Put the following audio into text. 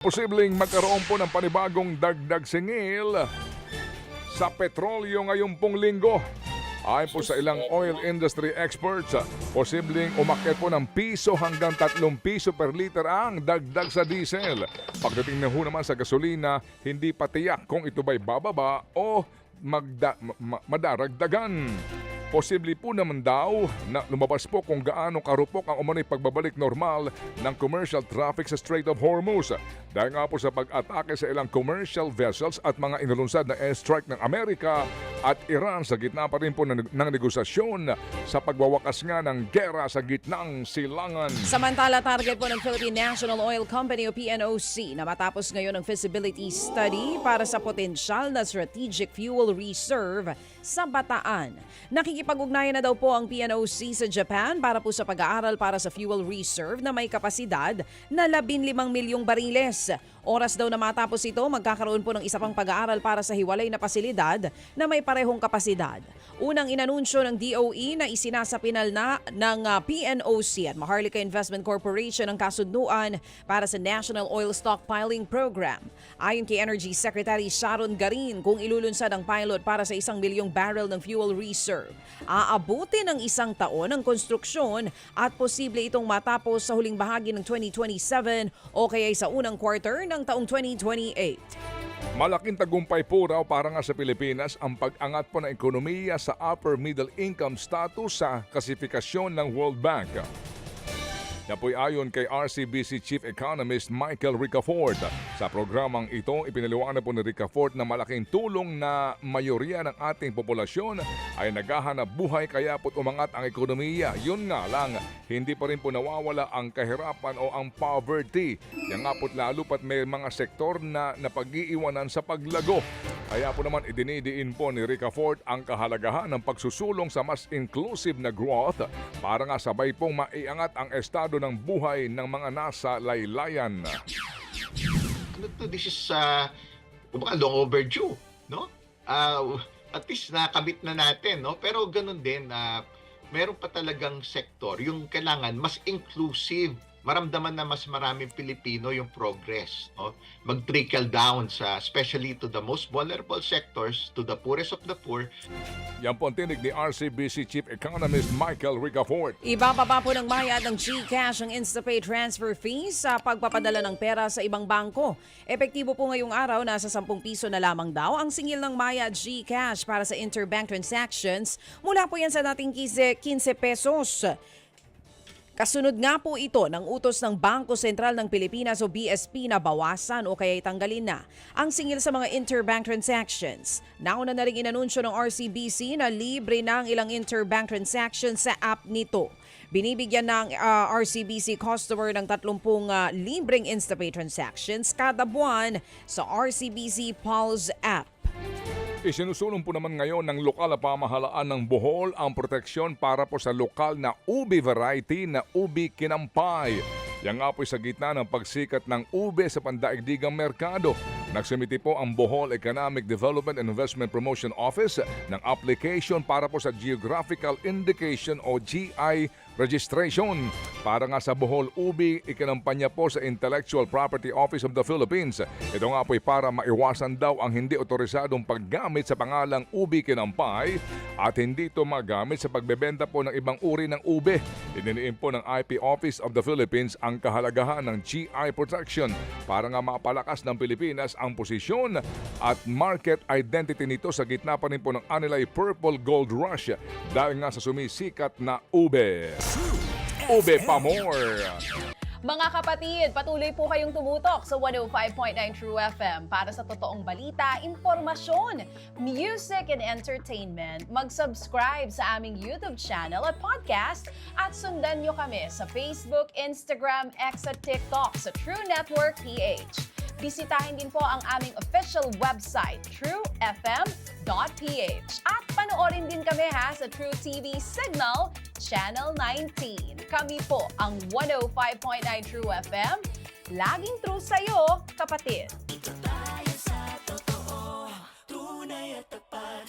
Posibleng magkaroon po ng panibagong dagdag singil sa petrolyo ngayong pong linggo. Ayon po sa ilang oil industry experts, posibleng umakyat po ng piso hanggang 3 piso per liter ang dagdag sa diesel. Pagdating na ho naman sa gasolina, hindi pa tiyak kung ito ba'y bababa o madaragdagan. Posible po naman daw na lumabas po kung gaano karupok ang umano'y pagbabalik normal ng commercial traffic sa Strait of Hormuz. Dahil nga po sa pag-atake sa ilang commercial vessels at mga inulunsad na airstrike ng Amerika at Iran sa gitna pa rin po ng negosasyon sa pagwawakas nga ng gera sa gitnang silangan. Samantala, target po ng Philippine National Oil Company o PNOC na matapos ngayon ang feasibility study para sa potensyal na strategic fuel reserve sa Bataan. Nakikipag-ugnayan na daw po ang PNOC sa Japan para po sa pag-aaral para sa fuel reserve na may kapasidad na 15 milyong bariles. Oras daw na matapos ito, magkakaroon po ng isa pang pag-aaral para sa hiwalay na pasilidad na may parehong kapasidad. Unang inanunsyo ng DOE na isinasapinal na ng PNOC at Maharlika Investment Corporation ang kasunduan para sa National Oil Stockpiling Program. Ayon kay Energy Secretary Sharon Garin, kung ilulunsad ang pilot para sa 1 milyong barrel ng fuel reserve, aabuti ng 1 taon ang konstruksyon at posible itong matapos sa huling bahagi ng 2027 o kaya sa unang quarter ng taong 2028. Malaking tagumpay po raw para nga sa Pilipinas ang pag-angat po ng ekonomiya sa upper middle income status sa klasifikasyon ng World Bank. Yan po'y ayon kay RCBC Chief Economist Michael Ricafort. Sa programang ito, ipinaliwanag po ni Ricafort na malaking tulong na mayoriya ng ating populasyon ay naghahanap buhay kaya po't umangat ang ekonomiya. Yun nga lang, hindi pa rin po nawawala ang kahirapan o ang poverty. Yan nga po't lalo pat may mga sektor na napag-iiwanan sa paglago. Kaya po naman idinidiin po ni Ricafort ang kahalagahan ng pagsusulong sa mas inclusive na growth para nga sabay pong maiangat ang estado ng buhay ng mga nasa laylayan. This is long overdue, no? At least nakamit na natin, no? Pero ganun din, meron pa talagang sektor yung kailangan mas inclusive, maramdaman na mas maraming Pilipino yung progress, no? Mag-trickle down especially to the most vulnerable sectors, to the poorest of the poor. Yan po ang tinig ni RCBC Chief Economist Michael Ricafort. Ibababa po ng bayad ng GCash ang InstaPay transfer fees sa pagpapadala ng pera sa ibang bangko. Epektibo po ngayong araw, nasa 10 piso na lamang daw ang singil ng bayad GCash para sa interbank transactions. Mula po yan sa dating 15 pesos. Kasunod nga po ito ng utos ng Bangko Sentral ng Pilipinas o BSP na bawasan o kaya tanggalin na ang singil sa mga interbank transactions. Nauna na rin inanunsyo ng RCBC na libre na ang ilang interbank transactions sa app nito. Binibigyan ng RCBC customer ng 30 libreng InstaPay transactions kada buwan sa RCBC Pulse app. Isinusulong po naman ngayon ng lokal na pamahalaan ng Bohol ang proteksyon para po sa lokal na ubi variety na ubi kinampay. Yan nga po sa gitna ng pagsikat ng ube sa pandaigdigang merkado. Nagsumiti po ang Bohol Economic Development and Investment Promotion Office ng application para po sa Geographical Indication o GI registration. Para nga sa Bohol Ubi, ikinampanya po sa Intellectual Property Office of the Philippines. Ito nga po'y para maiwasan daw ang hindi otorisadong paggamit sa pangalang ubi kinampay at hindi ito magamit sa pagbebenta po ng ibang uri ng ube. Idiniin po ng IP Office of the Philippines ang kahalagahan ng GI protection para nga mapalakas ng Pilipinas ang posisyon at market identity nito sa gitna pa rin po ng Anilay Purple Gold Rush dahil nga sa sumisikat na ube. Ube pa more! Mga kapatid, patuloy po kayong tumutok sa 105.9 True FM para sa totoong balita, impormasyon, music and entertainment. Mag-subscribe sa aming YouTube channel at podcast at sundan nyo kami sa Facebook, Instagram, X at TikTok sa True Network PH. Bisitahin din po ang aming official website, truefm.ph. At panoorin din kami sa True TV Signal, Channel 19. Kami po ang 105.9 True FM. Laging true sa'yo, kapatid.